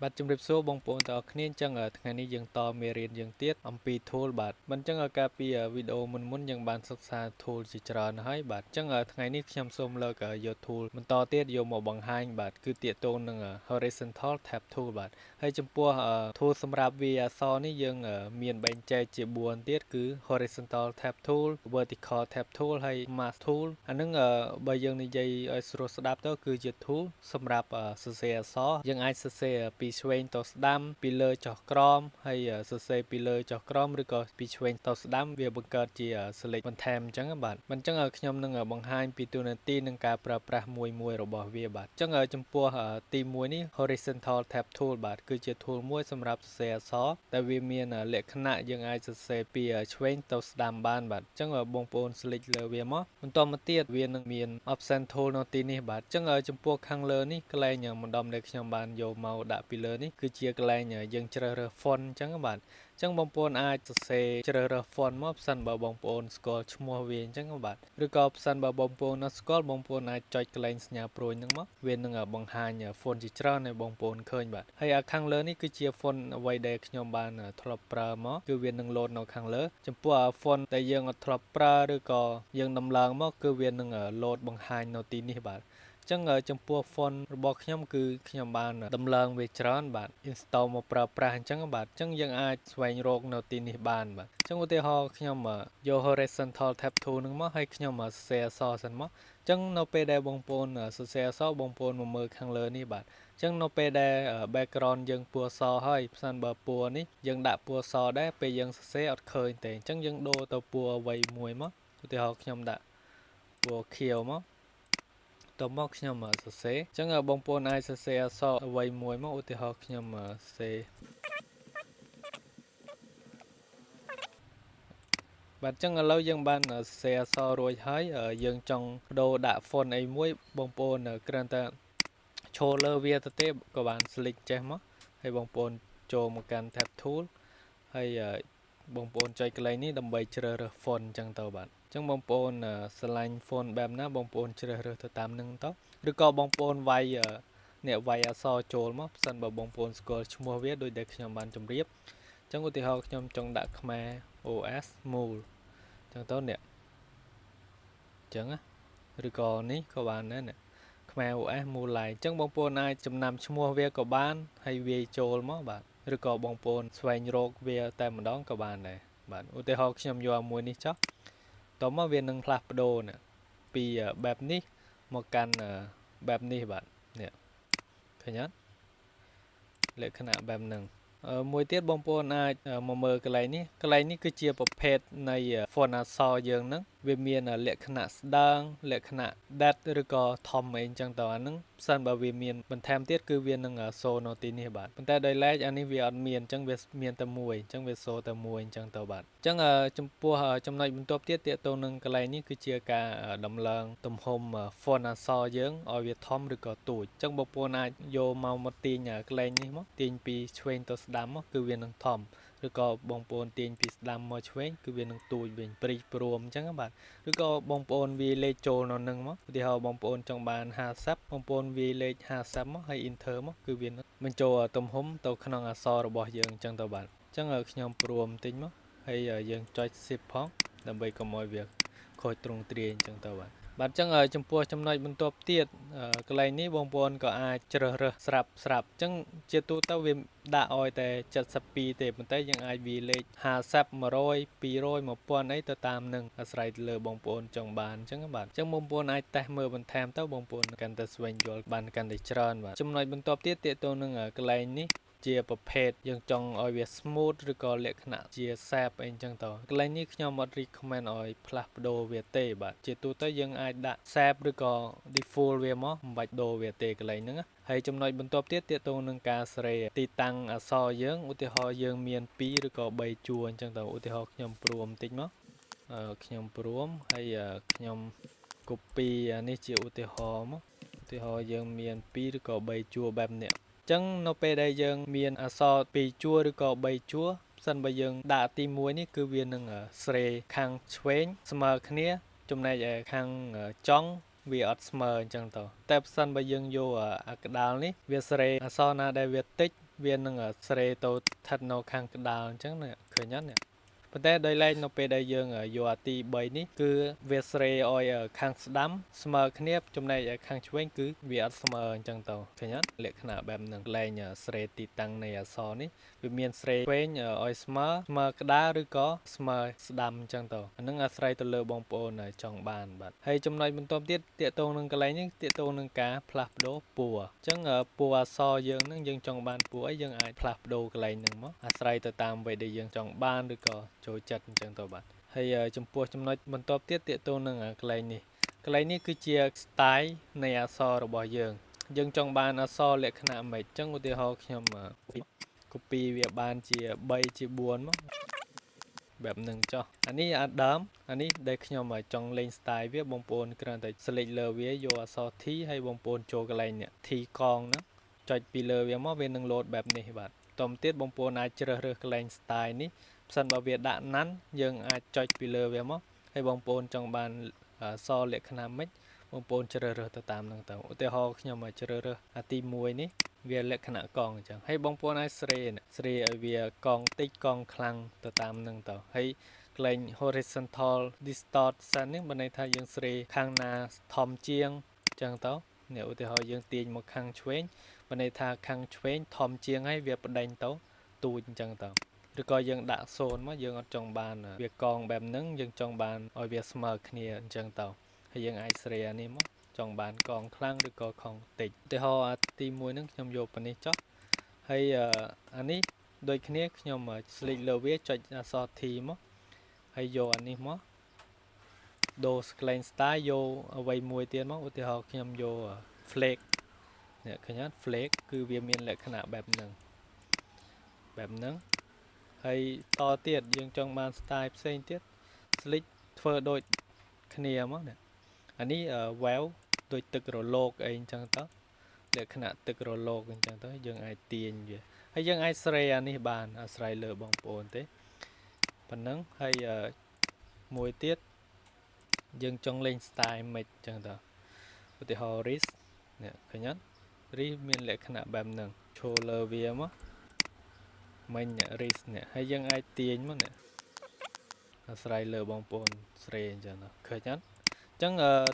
បាទជំរាបសួរបងប្អូនទាំងអស់គ្នាអញ្ចឹងថ្ងៃនេះយើងតមេរៀនយើងទៀតអំពី tool បាទមិនអញ្ចឹងកាលពីវីដេអូមុនយើងបានសិក្សា tool ជាច្រើនហើយបាទអញ្ចឹងថ្ងៃនេះខ្ញុំសូមលើកយក tool បន្តទៀតយកមកបង្ហាញបាទគឺទាក់ទងនឹង horizontal tab tool បាទហើយចំពោះ tool សម្រាប់វាយអក្សរនេះយើងមានបែងចែកជា4ទៀតគឺ horizontal tab tool vertical tab tool ហើយ mask tool អានឹងបើយើងនិយាយឲ្យស្រួលស្ដាប់ទៅគឺជា tool សម្រាប់សរសេរអក្សរយើងអាចសរសេរពីឆ្វេងទៅស្ដាំពីលើចុះក្រោមហើយសរសេរពីលើចុះក្រោមឬក៏ពីឆ្វេងទៅស្ដាំវាបង្កើតជាសលេខបន្ថែមអញ្ចឹងបាទមិនអញ្ចឹងខ្ញុំនឹងបង្ហាញពីទូនាទីនិងការប្រើប្រាស់មួយរបស់វាបាទអញ្ចឹងចំពោះទី1នេះ horizontal tab tool បាទគឺជា tool មួយសម្រាប់សរសេរអក្សរតែវាមានលក្ខណៈយើងអាចសរសេរពីឆ្វេងទៅស្ដាំបានបាទអញ្ចឹងបងប្អូនស្លេចលើវាមកបន្តមកទៀតវានឹងមាន option tool នៅទីនេះបាទអញ្ចឹងចំពោះខាងលើនេះកន្លែងម្ដុំដែលខ្ញុំបានយកមកដាក់ពីលើនេះគឺជាកន្លែងយើងជ្រើសរើស font អញ្ចឹងបាទអញ្ចឹងបងប្អូនអាចសរសេរជ្រើសរើស font មកផ្សិនបើបងប្អូនស្គាល់ឈ្មោះវាអញ្ចឹងបាទឬក៏ផ្សិនបើបងប្អូនអត់ស្គាល់បងប្អូនអាចចុចកន្លែងសញ្ញាព្រួយហ្នឹងមកវានឹងបង្ហាញ font ជាច្រើនឲ្យបងប្អូនឃើញបាទហើយខាងលើនេះគឺជា font អ្វីដែលខ្ញុំបានធ្លាប់ប្រើមកគឺវានឹង load នៅខាងលើចំពោះ font ដែលយើងអត់ធ្លាប់ប្រើឬក៏យើងដំឡើងមកគឺវានឹង load បង្ហាញនៅទីនេះបាទអញ្ចឹងចំពោះ font របស់ខ្ញុំគឺខ្ញុំបានដំឡើងវាច្រើនបាទ install មកប្រើប្រាស់អញ្ចឹងបាទអញ្ចឹងយើងអាចស្វែងរកនៅទីនេះបានបាទអញ្ចឹងឧទាហរណ៍ខ្ញុំយក horizontal tab tool ហ្នឹងមកហើយខ្ញុំសរសេរអក្សរសិនមកអញ្ចឹងនៅពេលដែលបងប្អូនសរសេរអក្សរបងប្អូនមកមើលខាងលើនេះបាទអញ្ចឹងនៅពេលដែល background យើងពណ៌សហើយផ្សិនបើពណ៌នេះយើងដាក់ពណ៌សដែរពេលយើងសរសេរអត់ឃើញទេអញ្ចឹងយើងដូរទៅពណ៌អ្វីមួយមកឧទាហរណ៍ខ្ញុំដាក់ពណ៌ខៀវមកតមកខ្ញុំសរសេរអញ្ចឹងបងប្អូនអាចសរសេរអក្សរអ្វីមួយមកឧទាហរណ៍ខ្ញុំសរសេរបាទអញ្ចឹងឥឡូវយើងបានសរសេរអក្សររួចហើយយើងចង់បដូរដាក់ font អីមួយបងប្អូនគ្រាន់តែឈរលើវាទៅទេក៏បាន select ចេះមកហើយបងប្អូនចូលមកកាន់ tab tool ហើយបងប្អូនចុចកន្លែងនេះដើម្បីជ្រើសរើស font អញ្ចឹងទៅបាទអញ្ចឹងបងប្អូនស្រឡាញ់ font បែបណាបងប្អូនជ្រើសរើសទៅតាមនឹងទៅឬក៏បងប្អូនវាយអ្នកវាយអក្សរចូលមកផ្សិនបើបងប្អូនស្គាល់ឈ្មោះវាដូចដែលខ្ញុំបានជម្រាបអញ្ចឹងឧទាហរណ៍ខ្ញុំចង់ដាក់ខ្មែរ OS មូលអញ្ចឹងទៅនេះអញ្ចឹងឬក៏នេះក៏បានដែរនេះខ្មែរ OS មូល line អញ្ចឹងបងប្អូនអាចចំណាំឈ្មោះវាក៏បានហើយវាយចូលមកបាទឬក៏បងប្អូនស្វែងរកវាតែម្ដងក៏បានដែរបាទឧទាហរណ៍ខ្ញុំយកមួយនេះចុះតមកវានឹងផ្លាស់ប្ដូរពីបែបនេះមកកាន់បែបនេះបាទនេះឃើញអត់លក្ខណៈបែបហ្នឹងមួយទៀតបងប្អូនអាចមកមើលកន្លែងនេះគឺជាប្រភេទនៃ font អក្សរយើងហ្នឹងវាមានលក្ខណៈស្ដើងលក្ខណៈ depth ឬក៏ធំអីអញ្ចឹងទៅអាហ្នឹងផ្សិនបើវាមានបន្ថែមទៀតគឺវានឹងសូនៅទីនេះបាទប៉ុន្តែដោយឡែកអានេះវាអត់មានអញ្ចឹងវាមានតែមួយអញ្ចឹងវាសូតែមួយអញ្ចឹងទៅបាទអញ្ចឹងចំពោះចំណុចបន្ទាប់ទៀតទាក់ទងនឹងកន្លែងនេះគឺជាការដំឡើងទំហំ font អក្សរយើងឲ្យវាធំឬក៏ទូចអញ្ចឹងបងប្អូនអាចយកមកទាញកន្លែងនេះមកទាញពីឆ្វេងទៅស្ដាំមកគឺវានឹងធំឬក៏បងប្អូនទាញពីស្ដាំមកឆ្វេងគឺវានឹងទូចវិញព្រិចព្រមអញ្ចឹងបាទឬក៏បងប្អូនវាលេខចូលនៅនឹងមកឧទាហរណ៍បងប្អូនចង់បាន50បងប្អូនវាលេខ50មកហើយ enter មកគឺវានឹងបញ្ចូលទំហំទៅក្នុងអក្សររបស់យើងអញ្ចឹងទៅបាទអញ្ចឹងខ្ញុំព្រមតិចមកហើយយើងចុច shift ផងដើម្បីកុំឲ្យវាខូចទ្រង់ទ្រាយអញ្ចឹងទៅបាទអញ្ចឹងចំពោះចំណុចបន្ទាប់ទៀតកន្លែងនេះបងប្អូនក៏អាចជ្រើសរើសស្រាប់អញ្ចឹងជាទូទៅវាដាក់ឲ្យតែ72ទេប៉ុន្តែយើងអាចវាលេខ50 100 200 1000អីទៅតាមនឹងអាស្រ័យទៅលើបងប្អូនចង់បានអញ្ចឹងបាទអញ្ចឹងបងប្អូនអាចតេស្តមើលបន្ថែមទៅបងប្អូនកាន់តែស្វែងយល់បានកាន់តែច្រើនបាទចំណុចបន្ទាប់ទៀតទាក់ទងនឹងកន្លែងនេះជាប្រភេទយើងចង់ឲ្យវា smooth ឬក៏លក្ខណៈជា shape អីចឹងទៅកន្លែងនេះខ្ញុំអត់ recommend ឲ្យផ្លាស់ប្ដូរវាទេបាទជាទូទៅយើងអាចដាក់ shape ឬក៏ default វាមកមិនបាច់ដូរវាទេកន្លែងហ្នឹងហើយចំណុចបន្ទាប់ទៀតទាក់ទងនឹងការសេរីទីតាំងអក្សរយើងឧទាហរណ៍យើងមាន2ឬក៏3ជួរអញ្ចឹងទៅឧទាហរណ៍ខ្ញុំព្រមបន្តិចមកខ្ញុំព្រមហើយខ្ញុំ copy អានេះជាឧទាហរណ៍មកឧទាហរណ៍យើងមាន2ឬក៏3ជួរបែបនេះអញ្ចឹងនៅពេលដែលយើងមានអក្សរ2ជួរឬក៏3ជួរសិនបើយើងដាក់ទី1នេះគឺវានឹងស្រេខាងឆ្វេងស្មើគ្នាចំណែកឯខាងចុងវាអត់ស្មើអញ្ចឹងទៅតែប្រសិនបើយើងយកអាកដាលនេះវាស្រេអក្សរណាដែលវាតិច វានឹងស្រេទៅស្ថិតនៅខាងក្តារអញ្ចឹងឃើញអត់នេះប៉ុន្តែដោយឡែកនៅពេលដែលយើងយកអាទី3នេះគឺវាស្រេឲ្យខាងស្ដាំស្មើគ្នាចំណែកខាងឆ្វេងគឺវាអត់ស្មើអញ្ចឹងទៅឃើញអត់លក្ខណៈបែបហ្នឹងលែងស្រេទីតាំងនៃអក្សរនេះវាមានស្រេឆ្វេងឲ្យស្មើក្តារឬក៏ស្មើស្ដាំអញ្ចឹងទៅអានឹងអាស្រ័យទៅលើបងប្អូនចង់បានបាទហើយចំណុចបន្ទាប់ទៀតតាក់ទងនឹងកន្លែងនេះតាក់ទងនឹងការផ្លាស់ប្ដូរពណ៌អញ្ចឹងពណ៌អក្សរយើងនឹងយើងចង់បានពណ៌អីយើងអាចផ្លាស់ប្ដូរកន្លែងហ្នឹងមកអាស្រ័យទៅតាមអ្វីដែលយើងចង់បានឬក៏ចូលចិត្តអញ្ចឹងទៅបាទហើយចំពោះចំណុចបន្ទាប់ទៀតតាក់ទងនឹងកន្លែងនេះគឺជា style នៃអក្សររបស់យើងចង់បានអក្សរលក្ខណៈម៉េចអញ្ចឹងឧទាហរណ៍ខ្ញុំcopy វាបានជា3ជា4មកបែបហ្នឹងចុះអានេះអាដើមអានេះដែលខ្ញុំចង់លេង style វាបងប្អូនគ្រាន់តែ select លើវាយកអក្សរ T ហើយបងប្អូនចូលកន្លែងនេះ T កងហ្នឹងចុចពីលើវាមកវានឹង load បែបនេះបាទតទៅទៀតបងប្អូនអាចជ្រើសរើសកន្លែង style នេះផ្សិនបើវាដាក់ណាន់យើងអាចចុចពីលើវាមកហើយបងប្អូនចង់បានអក្សរលក្ខណៈម៉េចបងប្អូនជ្រើសរើសទៅតាមហ្នឹងទៅឧទាហរណ៍ខ្ញុំជ្រើសរើសអាទី1នេះវាលក្ខណៈកងអញ្ចឹងហើយបងប្អូនអាចស្រេឲ្យវាកងតិចកងខ្លាំងទៅតាមហ្នឹងទៅហើយកន្លែង horizontal distortion នេះបានន័យថាយើងស្រេខាងណាធំជាងអញ្ចឹងទៅនេះឧទាហរណ៍យើងទាញមកខាងឆ្វេងបានន័យថាខាងឆ្វេងធំជាងហើយវាបដិញទៅទូចអញ្ចឹងទៅឬក៏យើងដាក់0មកយើងអត់ចង់បានវាកងបែបហ្នឹងយើងចង់បានឲ្យវាស្មើគ្នាអញ្ចឹងទៅហើយយើងអាចស្រេអានេះមកចង់បានកងខ្លាំងឬក៏កងតិចឧទាហរណ៍ទី1ហ្នឹងខ្ញុំយកប៉ុណ្នេះចុះហើយអានេះដូចគ្នាខ្ញុំ select លើវាចុចអក្សរ T មកហើយយកអានេះមកដូរ Screen Style យកអ្វីមួយទៀតមកឧទាហរណ៍ខ្ញុំយក Flag នេះឃើញអត់ Flag គឺវាមានលក្ខណៈបែបហ្នឹងហើយតទៀតយើងចង់បាន style ផ្សេងទៀត select ធ្វើដូចគ្នាមកនេះអានេះ wow ដូចទឹករលកអីអញ្ចឹងទៅលក្ខណៈទឹករលកអញ្ចឹងទៅយើងអាចទាញវាហើយយើងអាចស្រេអានេះបានអាស្រ័យលើបងប្អូនទេប៉ុណ្ណឹងហើយមួយទៀតយើងចង់លេង style មិនអញ្ចឹងទៅឧទាហរណ៍ wrist នេះឃើញអត់ wrist មានលក្ខណៈបែបហ្នឹងឈរលើវាមកមិញ wrist នេះហើយយើងអាចទាញមកនេះអាស្រ័យលើបងប្អូនស្រេអញ្ចឹងទៅឃើញអត់អញ្ចឹង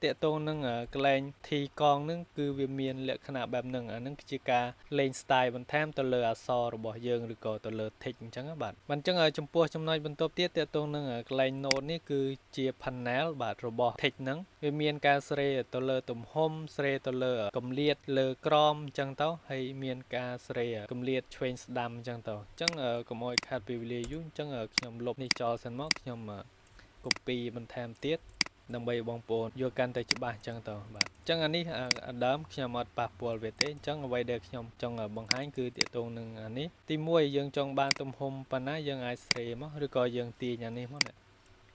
តាក់ទងនឹងកន្លែង T កងហ្នឹងគឺវាមានលក្ខណៈបែបហ្នឹងអាហ្នឹងគឺជាការលេង style បន្ថែមទៅលើអក្សររបស់យើងឬក៏ទៅលើ text អញ្ចឹងបាទអញ្ចឹងចំពោះចំណុចបន្ទាប់ទៀតតាក់ទងនឹងកន្លែង note នេះគឺជា panel បាទរបស់ text ហ្នឹងវាមានការស្រេទៅលើទំហំស្រេទៅលើកម្លាតលើក្រមអញ្ចឹងទៅហើយមានការស្រេកម្លាតឆ្វេងស្ដាំអញ្ចឹងទៅអញ្ចឹងកុំឲ្យខាត់ពេលវេលាយូរអញ្ចឹងខ្ញុំលុបនេះចោលសិនមកខ្ញុំ copy បន្ថែមទៀតដើម្បីបងប្អូនយកកាន់តែច្បាស់អញ្ចឹងទៅបាទអញ្ចឹងអានេះអាដើមខ្ញុំអត់ប៉ះពាល់វាទេអញ្ចឹងអ្វីដែលខ្ញុំចង់បង្ហាញគឺទាក់ទងនឹងអានេះទី1យើងចង់បានទំហំប៉ុណ្ណាយើងអាចស្រេមកឬក៏យើងទាញអានេះមក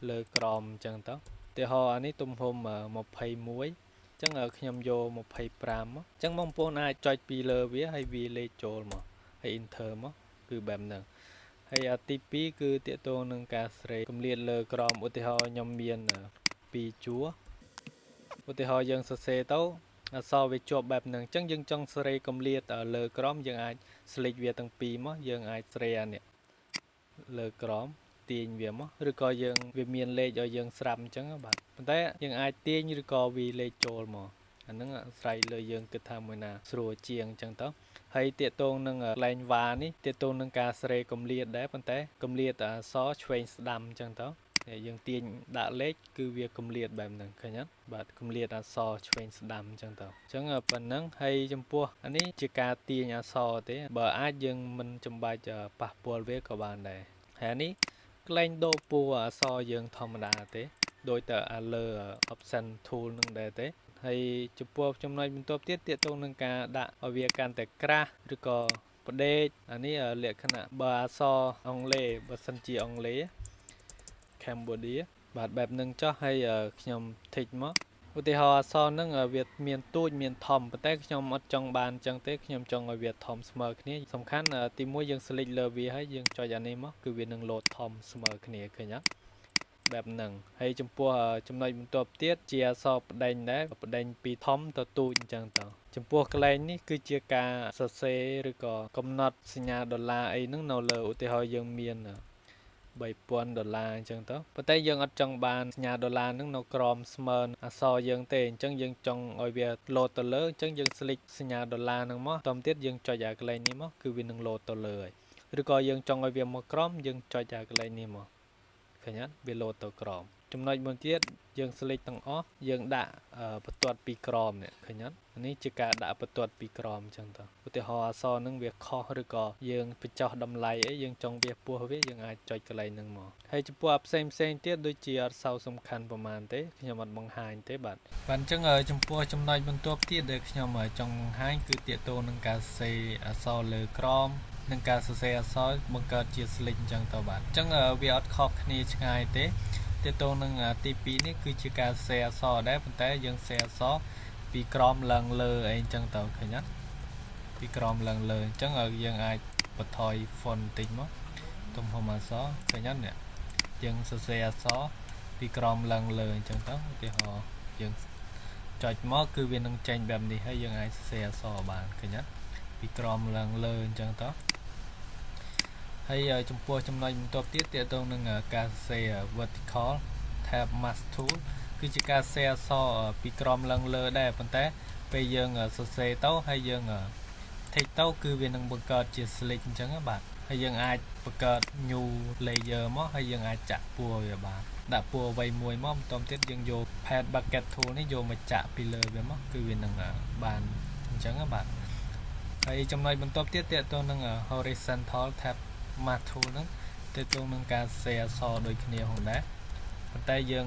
លើក្រមអញ្ចឹងទៅឧទាហរណ៍អានេះទំហំ21អញ្ចឹងខ្ញុំយក25មកអញ្ចឹងបងប្អូនអាចចុចពីលើវាហើយវាលេខចូលមកហើយ enter មកគឺបែបហ្នឹងហើយទី2គឺទាក់ទងនឹងការស្រេកម្លាតលើក្រមឧទាហរណ៍ខ្ញុំមាន2ជួរឧទាហរណ៍យើងសរសេរទៅអក្សរវាជាប់បែបហ្នឹងអញ្ចឹងយើងចង់ស្រេកម្លាតលើក្រមយើងអាច select វាទាំងពីរមកយើងអាចស្រេអានេះលើក្រមទាញវាមកឬក៏យើងវាមានលេខឲ្យយើងស្រាប់អញ្ចឹងបាទប៉ុន្តែយើងអាចទាញឬក៏វាលេខចូលមកអាហ្នឹងអាស្រ័យលើយើងគិតថាមួយណាស្រួលជាងអញ្ចឹងទៅហើយតាកតងនឹងកន្លែងវ៉ានេះតាកតងនឹងការស្រេកម្លាតដែរប៉ុន្តែកម្លាតអក្សរឆ្វេងស្ដាំអញ្ចឹងទៅយើងទាញដាក់លេខគឺវាកម្លាតបែបហ្នឹងឃើញអត់បាទកម្លាតអក្សរឆ្វេងស្ដាំអញ្ចឹងទៅអញ្ចឹងប៉ុណ្ណឹងហើយចំពោះអានេះជាការទាញអក្សរទេបើអាចយើងមិនចាំបាច់ប៉ះពាល់វាក៏បានដែរហើយនេះកន្លែងដូរពណ៌អក្សរយើងធម្មតាទេដោយតែលើ option tool នឹងដែរទេហើយចំពោះចំណុចបន្ទាប់ទៀតទាក់ទងនឹងការដាក់ឲ្យវាកាន់តែក្រាស់ឬក៏ផ្ដេកអានេះលក្ខណៈបើអក្សរអង់គ្លេសបើសិនជាអង់គ្លេស Cambodia បាទបែបហ្នឹងចុះហើយខ្ញុំធីកមកឧទាហរណ៍អក្សរហ្នឹងវាមានទូចមានធំប៉ុន្តែខ្ញុំអត់ចង់បានអញ្ចឹងទេខ្ញុំចង់ឲ្យវាធំស្មើគ្នាសំខាន់ទី1យើង select លើវាហើយយើងចុចអានេះមកគឺវានឹងលោតធំស្មើគ្នាឃើញអត់ បែបហ្នឹងហើយចំពោះចំណុចបន្ទាប់ទៀតជាអក្សរបដិញដែរបដិញពីធំទៅទូចអញ្ចឹងទៅចំពោះកន្លែងនេះគឺជាការសរសេរឬក៏កំណត់សញ្ញាដុល្លារអីហ្នឹងនៅលើឧទាហរណ៍យើងមាន$3000អញ្ចឹងទៅប៉ុន្តែយើងអត់ចង់បានសញ្ញាដុល្លារហ្នឹងនៅក្រោមស្មើអក្សរយើងទេអញ្ចឹងយើងចង់ឲ្យវាលោតទៅលើអញ្ចឹងយើង select សញ្ញាដុល្លារហ្នឹងមកតទៀតយើងចុចអាកន្លែងនេះមកគឺវានឹងលោតទៅលើហើយឬក៏យើងចង់ឲ្យវាមកក្រោមយើងចុចអាកន្លែងនេះមកឃើញអត់វាលោតទៅក្រោមចំណុចមួយទៀតយើង select ទាំងអស់យើងដាក់បន្ទាត់ពីក្រោមនេះឃើញអត់នេះជាការដាក់បន្ទាត់ពីក្រោមអញ្ចឹងទៅឧទាហរណ៍អក្សរនឹងវាខុសឬក៏យើងបញ្ចុះតម្លៃអីយើងចង់វាពោះវាយើងអាចចុចកន្លែងហ្នឹងមកហើយចំពោះផ្សេងទៀតដូចជាអត់សូវសំខាន់ប្រហែលទេខ្ញុំអត់បង្ហាញទេបាទអញ្ចឹងចំពោះចំណុចបន្ទាប់ទៀតដែលខ្ញុំចង់បង្ហាញគឺទាក់ទងនឹងការសរសេរអក្សរលើក្រោមនឹងការសរសេរអក្សរបង្កើតជា slick អញ្ចឹងទៅបាទអញ្ចឹងវាអត់ខុសគ្នាឆ្ងាយទេទាក់ទងនឹងទី2នេះគឺជាការសរសេរអក្សរដែរប៉ុន្តែយើងសរសេរអក្សរពីក្រោមឡើងលើអីអញ្ចឹងទៅឃើញអត់ពីក្រោមឡើងលើអញ្ចឹងយើងអាចបន្ថយ font បន្តិចមកទំហំអក្សរឃើញអត់នេះយើងសរសេរអក្សរពីក្រោមឡើងលើអញ្ចឹងទៅឧទាហរណ៍យើងចុចមកគឺវានឹងចេញបែបនេះហើយយើងអាចសរសេរអក្សរបានឃើញអត់ពីក្រោមឡើងលើអញ្ចឹងទៅហើយចំពោះចំណុចបន្ទាប់ទៀតទាក់ទងនឹងការសរសេរ vertical tab mask tool គឺជាការសរសេរអក្សរពីក្រោមឡើងលើដែរប៉ុន្តែពេលយើងសរសេរទៅហើយយើងតិចទៅគឺវានឹងបង្កើតជា slick អញ្ចឹងបាទហើយយើងអាចបង្កើត new layer មកហើយយើងអាចចាក់ពណ៌វាបានដាក់ពណ៌អ្វីមួយមកបន្តទៀតយើងយក pad bucket tool នេះយកមកចាក់ពីលើវាមកគឺវានឹងបានអញ្ចឹងបាទហើយចំណុចបន្ទាប់ទៀតទាក់ទងនឹង horizontal tab mask tool ហ្នឹងទាក់ទងនឹងការសរសេរអក្សរដូចគ្នាផងដែរប៉ុន្តែយើង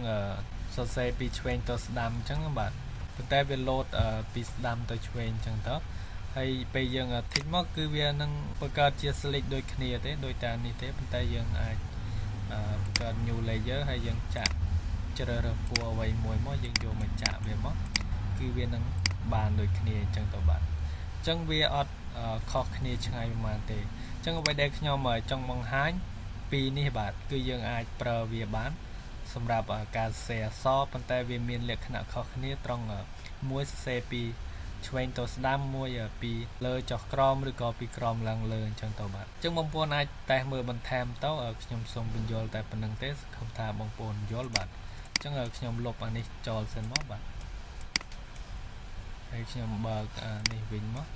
សរសេរពីឆ្វេងទៅស្ដាំអញ្ចឹងបាទប៉ុន្តែវាលោតពីស្ដាំទៅឆ្វេងអញ្ចឹងទៅហើយពេលយើងធីកមកគឺវានឹងបង្កើតជា slick ដូចគ្នាទេដូចតែនេះទេប៉ុន្តែយើងអាចបង្កើត new layer ហើយយើងចាក់ជ្រើសរើសពណ៌អ្វីមួយមកយើងយកមកចាក់វាមកគឺវានឹងបានដូចគ្នាអញ្ចឹងទៅបាទអញ្ចឹងវាអត់ខុសគ្នាឆ្ងាយប៉ុន្មានទេអញ្ចឹងអ្វីដែលខ្ញុំចង់បង្ហាញពីនេះបាទគឺយើងអាចប្រើវាបានសម្រាប់ការសរសេរអក្សរប៉ុន្តែវាមានលក្ខណៈខុសគ្នាត្រង់មួយសរសេរពីឆ្វេងទៅស្ដាំមួយពីលើចុះក្រោមឬក៏ពីក្រោមឡើងលើអញ្ចឹងទៅបាទអញ្ចឹងបងប្អូនអាចតេស្តមើលបន្ថែមទៅខ្ញុំសូមបញ្យល់តែប៉ុណ្្នឹងទេសង្ឃឹមថាបងប្អូនយល់បាទអញ្ចឹងខ្ញុំលុបអានេះចោលសិនមកបាទហើយខ្ញុំបើកនេះវិញមក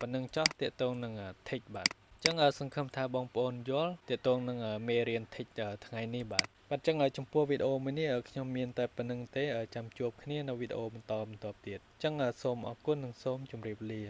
ប៉ុណ្្នឹងចោះទាក់ទងនឹង text បាទអញ្ចឹងសង្ឃឹមថាបងប្អូនយល់ទាក់ទងនឹងមេរៀន text ថ្ងៃនេះបាទអញ្ចឹងចំពោះវីដេអូមួយនេះខ្ញុំមានតែប៉ុណ្្នឹងទេចាំជួបគ្នានៅវីដេអូបន្តទៀតអញ្ចឹងសូមអរគុណនិងសូមជម្រាបលា